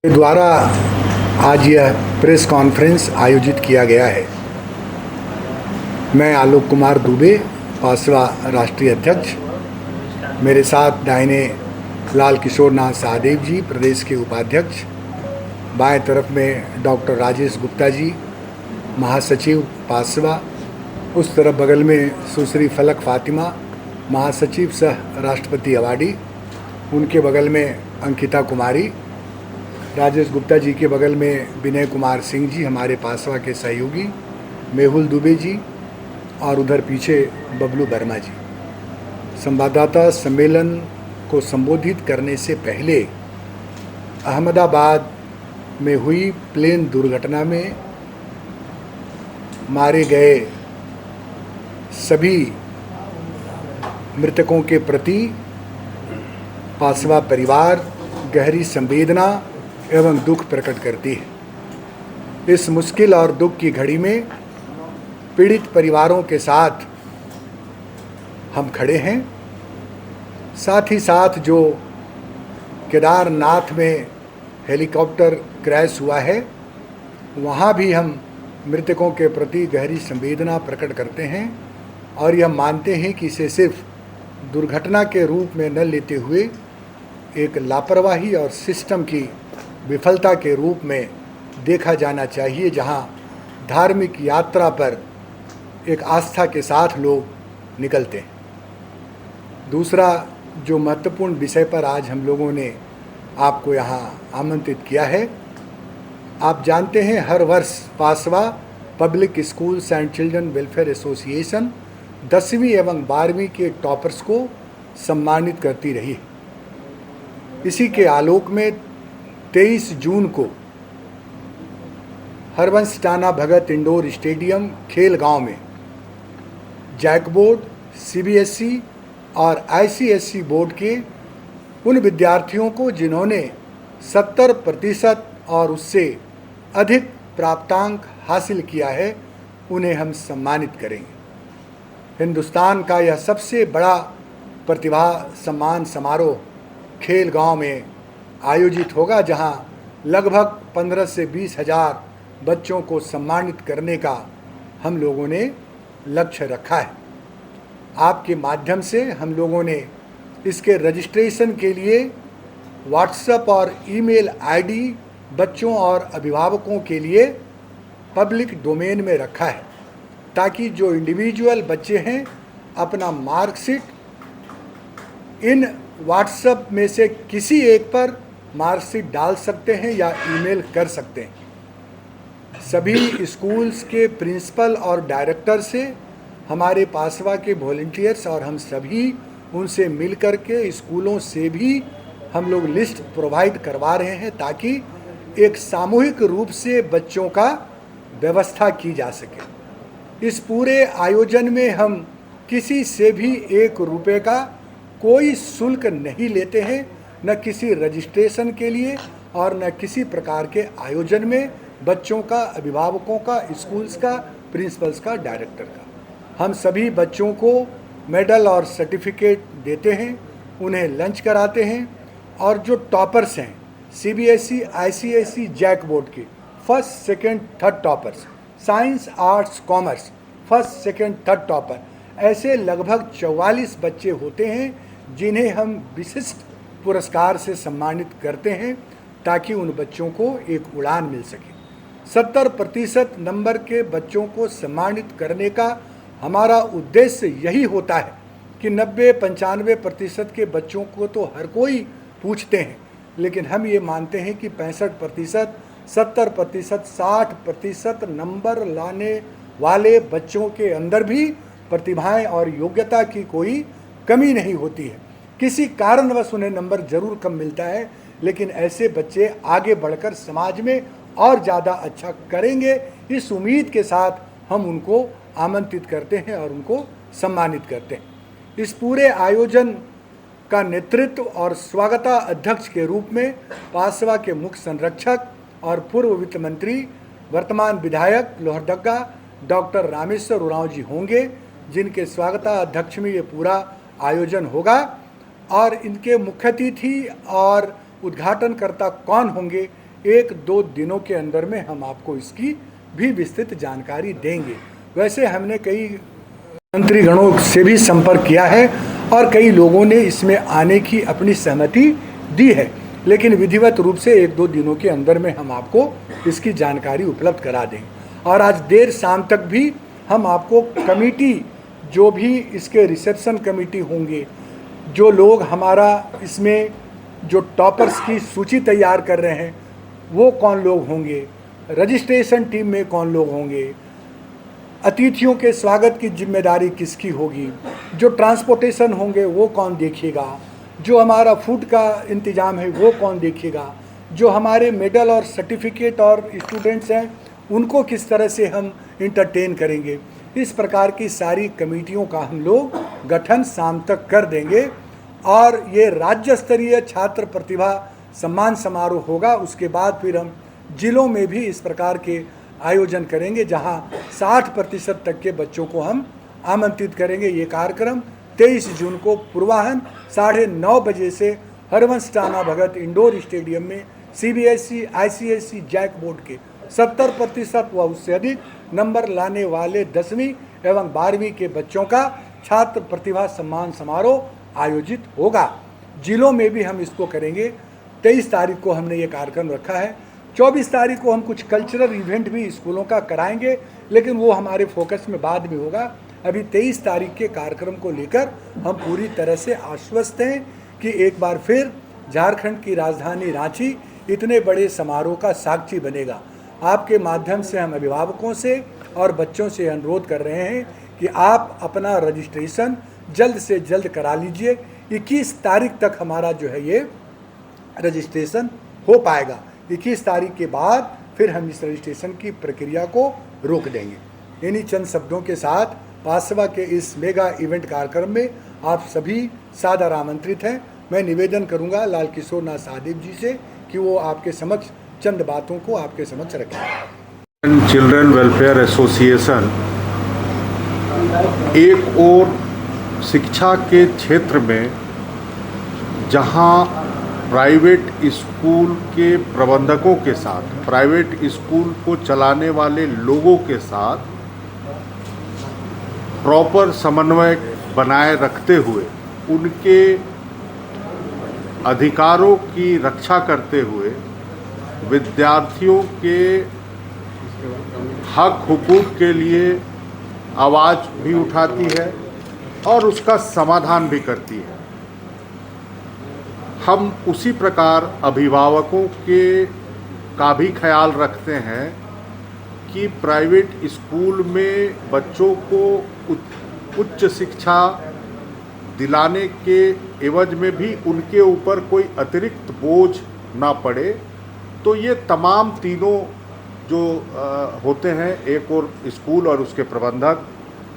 द्वारा आज यह प्रेस कॉन्फ्रेंस आयोजित किया गया है। मैं आलोक कुमार दुबे, पासवा राष्ट्रीय अध्यक्ष, मेरे साथ दाहिने लाल किशोर नाथ सहदेव जी, प्रदेश के उपाध्यक्ष, बाएं तरफ में डॉक्टर राजेश गुप्ता जी, महासचिव पासवा, उस तरफ बगल में सुश्री फलक फातिमा, महासचिव सह राष्ट्रपति अवार्डी, उनके बगल में अंकिता कुमारी, राजेश गुप्ता जी के बगल में विनय कुमार सिंह जी, हमारे पासवा के सहयोगी, मेहुल दुबे जी, और उधर पीछे बबलू वर्मा जी। संवाददाता सम्मेलन को संबोधित करने से पहले अहमदाबाद में हुई प्लेन दुर्घटना में मारे गए सभी मृतकों के प्रति पासवा परिवार गहरी संवेदना एवं दुख प्रकट करती है। इस मुश्किल और दुख की घड़ी में पीड़ित परिवारों के साथ हम खड़े हैं। साथ ही साथ जो केदारनाथ में हेलीकॉप्टर क्रैश हुआ है, वहाँ भी हम मृतकों के प्रति गहरी संवेदना प्रकट करते हैं और यह मानते हैं कि इसे सिर्फ दुर्घटना के रूप में न लेते हुए एक लापरवाही और सिस्टम की विफलता के रूप में देखा जाना चाहिए, जहां धार्मिक यात्रा पर एक आस्था के साथ लोग निकलते हैं। दूसरा जो महत्वपूर्ण विषय पर आज हम लोगों ने आपको यहां आमंत्रित किया है, आप जानते हैं हर वर्ष पासवा public schools and children welfare association 10वीं एवं 12वीं के टॉपर्स को सम्मानित करती रही है। इसी के आलोक में 23 जून को हरवंश टाना भगत इंडोर स्टेडियम खेल गांव में जैक बोर्ड, सीबीएसई और आईसीएसई बोर्ड के उन विद्यार्थियों को जिन्होंने 70% और उससे अधिक प्राप्तांक हासिल किया है, उन्हें हम सम्मानित करेंगे। हिंदुस्तान का यह सबसे बड़ा प्रतिभा सम्मान समारोह खेल गांव में आयोजित होगा, जहां लगभग 15 से 20 हज़ार बच्चों को सम्मानित करने का हम लोगों ने लक्ष्य रखा है। आपके माध्यम से हम लोगों ने इसके रजिस्ट्रेशन के लिए व्हाट्सएप और ईमेल आईडी बच्चों और अभिभावकों के लिए पब्लिक डोमेन में रखा है, ताकि जो इंडिविजुअल बच्चे हैं अपना मार्कशीट इन व्हाट्सएप में से किसी एक पर मार्कशीट डाल सकते हैं या ईमेल कर सकते हैं। सभी स्कूल्स के प्रिंसिपल और डायरेक्टर से हमारे पासवा के वॉलंटियर्स और हम सभी उनसे मिल कर के स्कूलों से भी हम लोग लिस्ट प्रोवाइड करवा रहे हैं, ताकि एक सामूहिक रूप से बच्चों का व्यवस्था की जा सके। इस पूरे आयोजन में हम किसी से भी 1 रुपये का कोई शुल्क नहीं लेते हैं, न किसी रजिस्ट्रेशन के लिए और न किसी प्रकार के आयोजन में बच्चों का, अभिभावकों का, स्कूल्स का, प्रिंसिपल्स का, डायरेक्टर का। हम सभी बच्चों को मेडल और सर्टिफिकेट देते हैं, उन्हें लंच कराते हैं, और जो टॉपर्स हैं सीबीएसई, आईसीएसई, जैक बोर्ड के first, second, third toppers, science, arts, commerce first, second, third topper, ऐसे लगभग 44 बच्चे होते हैं जिन्हें हम विशिष्ट पुरस्कार से सम्मानित करते हैं, ताकि उन बच्चों को एक उड़ान मिल सके। 70% नंबर के बच्चों को सम्मानित करने का हमारा उद्देश्य यही होता है कि 90-95% के बच्चों को तो हर कोई पूछते हैं, लेकिन हम ये मानते हैं कि 65%, 70%, 60% नंबर लाने वाले बच्चों के अंदर भी प्रतिभाएं और योग्यता की कोई कमी नहीं होती है। किसी कारणवश उन्हें नंबर जरूर कम मिलता है, लेकिन ऐसे बच्चे आगे बढ़कर समाज में और ज़्यादा अच्छा करेंगे, इस उम्मीद के साथ हम उनको आमंत्रित करते हैं और उनको सम्मानित करते हैं। इस पूरे आयोजन का नेतृत्व और स्वागता अध्यक्ष के रूप में पासवा के मुख्य संरक्षक और पूर्व वित्त मंत्री, वर्तमान विधायक लोहरदगा डॉक्टर रामेश्वर उरांव जी होंगे, जिनके स्वागता अध्यक्ष में ये पूरा आयोजन होगा। और इनके मुख्य अतिथि और उद्घाटनकर्ता कौन होंगे, एक दो दिनों के अंदर में हम आपको इसकी भी विस्तृत जानकारी देंगे। वैसे हमने कई मंत्रीगणों से भी संपर्क किया है और कई लोगों ने इसमें आने की अपनी सहमति दी है, लेकिन विधिवत रूप से एक दो दिनों के अंदर में हम आपको इसकी जानकारी उपलब्ध करा देंगे। और आज देर शाम तक भी हम आपको कमेटी, जो भी इसके रिसेप्शन कमेटी होंगे, जो लोग हमारा इसमें जो टॉपर्स की सूची तैयार कर रहे हैं वो कौन लोग होंगे, रजिस्ट्रेशन टीम में कौन लोग होंगे, अतिथियों के स्वागत की जिम्मेदारी किसकी होगी, जो ट्रांसपोर्टेशन होंगे वो कौन देखेगा, जो हमारा फूड का इंतज़ाम है वो कौन देखेगा, जो हमारे मेडल और सर्टिफिकेट और स्टूडेंट्स हैं उनको किस तरह से हम इंटरटेन करेंगे। इस प्रकार की सारी कमेटियों का हम लोग गठन शाम तक कर देंगे और ये राज्य स्तरीय छात्र प्रतिभा सम्मान समारोह होगा। उसके बाद फिर हम जिलों में भी इस प्रकार के आयोजन करेंगे जहां 60% तक के बच्चों को हम आमंत्रित करेंगे। ये कार्यक्रम 23 जून को पूर्वाह्न 9:30 बजे से हरवंश टाना भगत इंडोर स्टेडियम में CBSE ICSE जैक बोर्ड के 70% व उससे अधिक नंबर लाने वाले 10वीं एवं 12वीं के बच्चों का छात्र प्रतिभा सम्मान समारोह आयोजित होगा। जिलों में भी हम इसको करेंगे। 23 तारीख को हमने ये कार्यक्रम रखा है। 24 तारीख को हम कुछ कल्चरल इवेंट भी स्कूलों का कराएंगे, लेकिन वो हमारे फोकस में बाद में होगा। अभी 23 तारीख के कार्यक्रम को लेकर हम पूरी तरह से आश्वस्त हैं कि एक बार फिर झारखंड की राजधानी रांची इतने बड़े समारोह का साक्षी बनेगा। आपके माध्यम से हम अभिभावकों से और बच्चों से अनुरोध कर रहे हैं कि आप अपना रजिस्ट्रेशन जल्द से जल्द करा लीजिए। 21 तारीख तक हमारा जो है ये रजिस्ट्रेशन हो पाएगा। 21 तारीख के बाद फिर हम इस रजिस्ट्रेशन की प्रक्रिया को रोक देंगे। इन्हीं चंद शब्दों के साथ पासवा के इस मेगा इवेंट कार्यक्रम में आप सभी सादर आमंत्रित हैं। मैं निवेदन करूंगा लाल किशोर नाथ साहदेव जी से कि वो आपके समक्ष चंद बातों को आपके समक्ष रखें। चिल्ड्रन वेलफेयर एसोसिएशन एक और शिक्षा के क्षेत्र में जहां प्राइवेट स्कूल के प्रबंधकों के साथ, प्राइवेट स्कूल को चलाने वाले लोगों के साथ प्रॉपर समन्वय बनाए रखते हुए उनके अधिकारों की रक्षा करते हुए विद्यार्थियों के हक हुकूक के लिए आवाज़ भी उठाती है और उसका समाधान भी करती है। हम उसी प्रकार अभिभावकों के का भी ख्याल रखते हैं कि प्राइवेट स्कूल में बच्चों को उच्च शिक्षा दिलाने के एवज में भी उनके ऊपर कोई अतिरिक्त बोझ ना पड़े। तो ये तमाम तीनों जो होते हैं, एक और स्कूल और उसके प्रबंधक,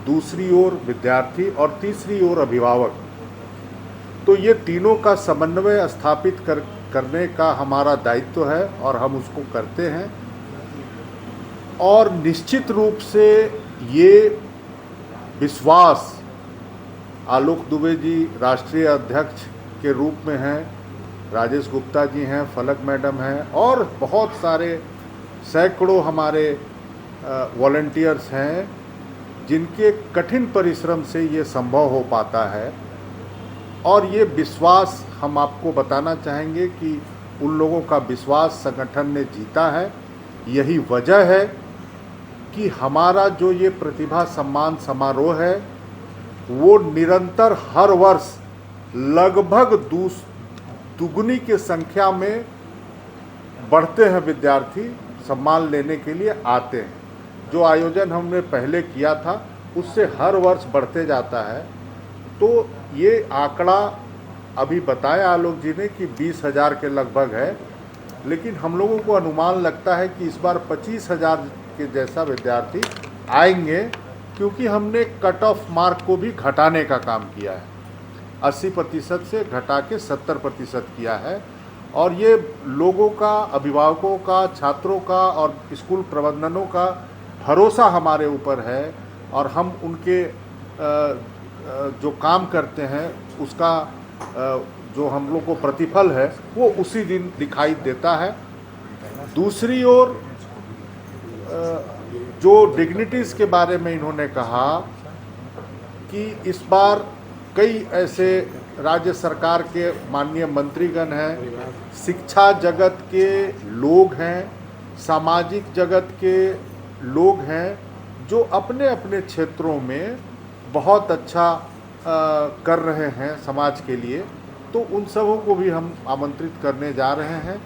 दूसरी ओर विद्यार्थी और तीसरी ओर अभिभावक, तो ये तीनों का समन्वय स्थापित करने का हमारा दायित्व है और हम उसको करते हैं। और निश्चित रूप से ये विश्वास आलोक दुबे जी राष्ट्रीय अध्यक्ष के रूप में हैं, राजेश गुप्ता जी हैं, फलक मैडम हैं और बहुत सारे सैकड़ों हमारे वॉलंटियर्स हैं जिनके कठिन परिश्रम से ये संभव हो पाता है। और ये विश्वास हम आपको बताना चाहेंगे कि उन लोगों का विश्वास संगठन ने जीता है। यही वजह है कि हमारा जो ये प्रतिभा सम्मान समारोह है वो निरंतर हर वर्ष लगभग दुगुनी की संख्या में बढ़ते हैं विद्यार्थी सम्मान लेने के लिए आते हैं। जो आयोजन हमने पहले किया था उससे हर वर्ष बढ़ते जाता है। तो ये आंकड़ा अभी बताया आलोक जी ने कि 20,000 के लगभग है, लेकिन हम लोगों को अनुमान लगता है कि इस बार 25,000 के जैसा विद्यार्थी आएंगे, क्योंकि हमने कट ऑफ मार्क को भी घटाने का काम किया है। 80% से घटा के 70% किया है। और ये लोगों का, अभिभावकों का, छात्रों का और स्कूल प्रबंधनों का भरोसा हमारे ऊपर है और हम उनके जो काम करते हैं उसका जो हम लोग को प्रतिफल है वो उसी दिन दिखाई देता है। दूसरी ओर जो डिग्निटीज़ के बारे में इन्होंने कहा कि इस बार कई ऐसे राज्य सरकार के माननीय मंत्रीगण हैं, शिक्षा जगत के लोग हैं, सामाजिक जगत के लोग हैं जो अपने अपने क्षेत्रों में बहुत अच्छा कर रहे हैं समाज के लिए, तो उन सबों को भी हम आमंत्रित करने जा रहे हैं।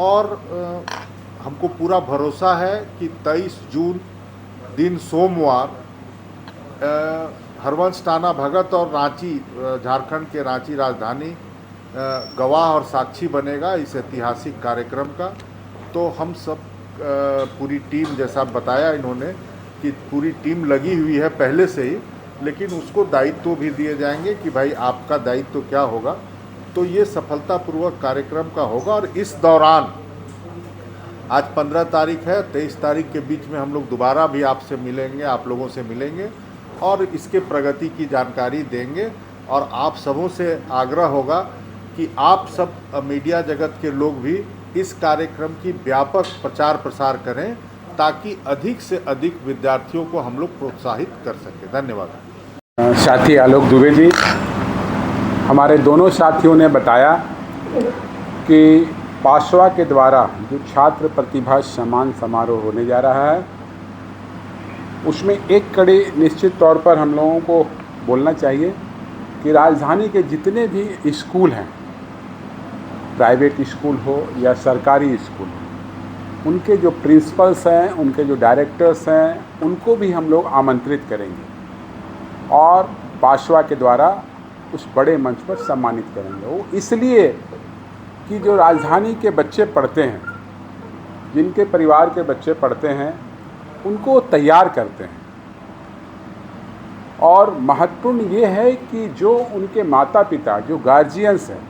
और हमको पूरा भरोसा है कि 23 जून दिन सोमवार हरवंश टाना भगत और रांची, झारखंड के रांची राजधानी गवाह और साक्षी बनेगा इस ऐतिहासिक कार्यक्रम का। तो हम सब पूरी टीम, जैसा बताया इन्होंने कि पूरी टीम लगी हुई है पहले से ही, लेकिन उसको दायित्व भी दिए जाएंगे कि भाई आपका दायित्व क्या होगा। तो ये सफलतापूर्वक कार्यक्रम का होगा। और इस दौरान आज 15 तारीख है, 23 तारीख के बीच में हम लोग दोबारा भी आपसे मिलेंगे, आप लोगों से मिलेंगे और इसके प्रगति की जानकारी देंगे। और आप सबों से आग्रह होगा कि आप सब मीडिया जगत के लोग भी इस कार्यक्रम की व्यापक प्रचार प्रसार करें ताकि अधिक से अधिक विद्यार्थियों को हम लोग प्रोत्साहित कर सकें। धन्यवाद। साथी आलोक दुबे जी, हमारे दोनों साथियों ने बताया कि पाशवा के द्वारा जो छात्र प्रतिभा सम्मान समारोह होने जा रहा है उसमें एक कड़ी निश्चित तौर पर हम लोगों को बोलना चाहिए कि राजधानी के जितने भी स्कूल हैं, प्राइवेट स्कूल हो या सरकारी स्कूल हो, उनके जो प्रिंसिपल्स हैं, उनके जो डायरेक्टर्स हैं, उनको भी हम लोग आमंत्रित करेंगे और पाशवा के द्वारा उस बड़े मंच पर सम्मानित करेंगे। वो इसलिए कि जो राजधानी के बच्चे पढ़ते हैं, जिनके परिवार के बच्चे पढ़ते हैं, उनको तैयार करते हैं। और महत्वपूर्ण ये है कि जो उनके माता पिता, जो गार्जियंस हैं,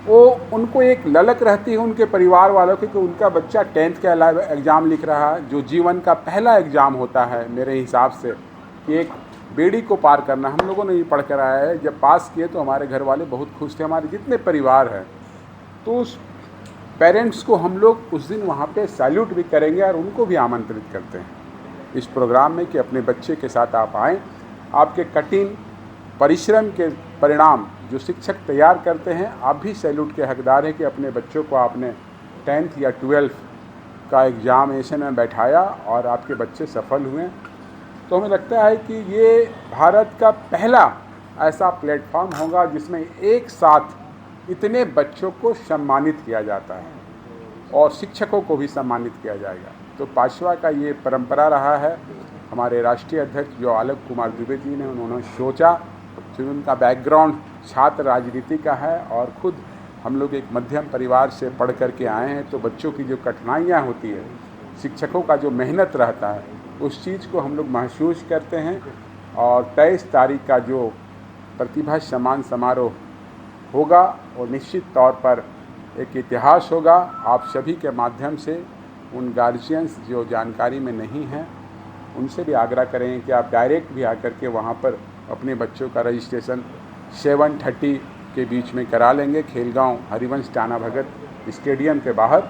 वो उनको एक ललक रहती है उनके परिवार वालों की कि उनका बच्चा 10th का एग्ज़ाम लिख रहा है, जो जीवन का पहला एग्ज़ाम होता है मेरे हिसाब से, कि एक बेड़ी को पार करना। हम लोगों ने भी पढ़ कर आया है, जब पास किए तो हमारे घर वाले बहुत खुश थे, हमारे जितने परिवार हैं। तो उस पेरेंट्स को हम लोग उस दिन वहाँ पे सैल्यूट भी करेंगे और उनको भी आमंत्रित करते हैं इस प्रोग्राम में कि अपने बच्चे के साथ आप आएँ। आपके कठिन परिश्रम के परिणाम जो शिक्षक तैयार करते हैं, आप भी सैल्यूट के हकदार हैं कि अपने बच्चों को आपने 10th या 12th का एग्ज़ामिनेशन में बैठाया और आपके बच्चे सफल हुए। तो हमें लगता है कि ये भारत का पहला ऐसा प्लेटफॉर्म होगा जिसमें एक साथ इतने बच्चों को सम्मानित किया जाता है और शिक्षकों को भी सम्मानित किया जाएगा। तो पाशवा का ये परंपरा रहा है। हमारे राष्ट्रीय अध्यक्ष जो आलोक कुमार दुबे जी ने, उन्होंने सोचा कि उनका बैकग्राउंड छात्र राजनीति का है और ख़ुद हम लोग एक मध्यम परिवार से पढ़ कर के आए हैं, तो बच्चों की जो कठिनाइयाँ होती है, शिक्षकों का जो मेहनत रहता है, उस चीज़ को हम लोग महसूस करते हैं। और 23 तारीख का जो प्रतिभा सम्मान समारोह होगा वो निश्चित तौर पर एक इतिहास होगा। आप सभी के माध्यम से उन गार्जियंस जो जानकारी में नहीं हैं, उनसे भी आग्रह करेंगे कि आप डायरेक्ट भी आकर के वहाँ पर अपने बच्चों का रजिस्ट्रेशन 7:30 के बीच में करा लेंगे, खेलगांव हरिवंश टाना भगत स्टेडियम के बाहर।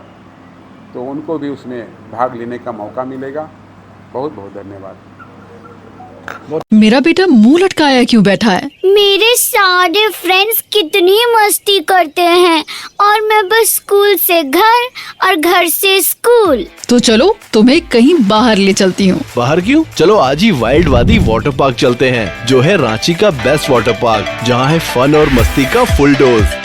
तो उनको भी उसमें भाग लेने का मौका मिलेगा। बहुत बहुत धन्यवाद। मेरा बेटा मुंह लटकाया क्यों बैठा है? मेरे सारे फ्रेंड्स कितनी मस्ती करते हैं और मैं बस स्कूल से घर और घर से स्कूल। तो चलो तुम्हें कहीं बाहर ले चलती हूँ। बाहर क्यों? चलो आज ही वाइल्ड वादी वाटर पार्क चलते हैं, जो है रांची का बेस्ट वाटर पार्क, जहाँ है फन और मस्ती का फुल डोज।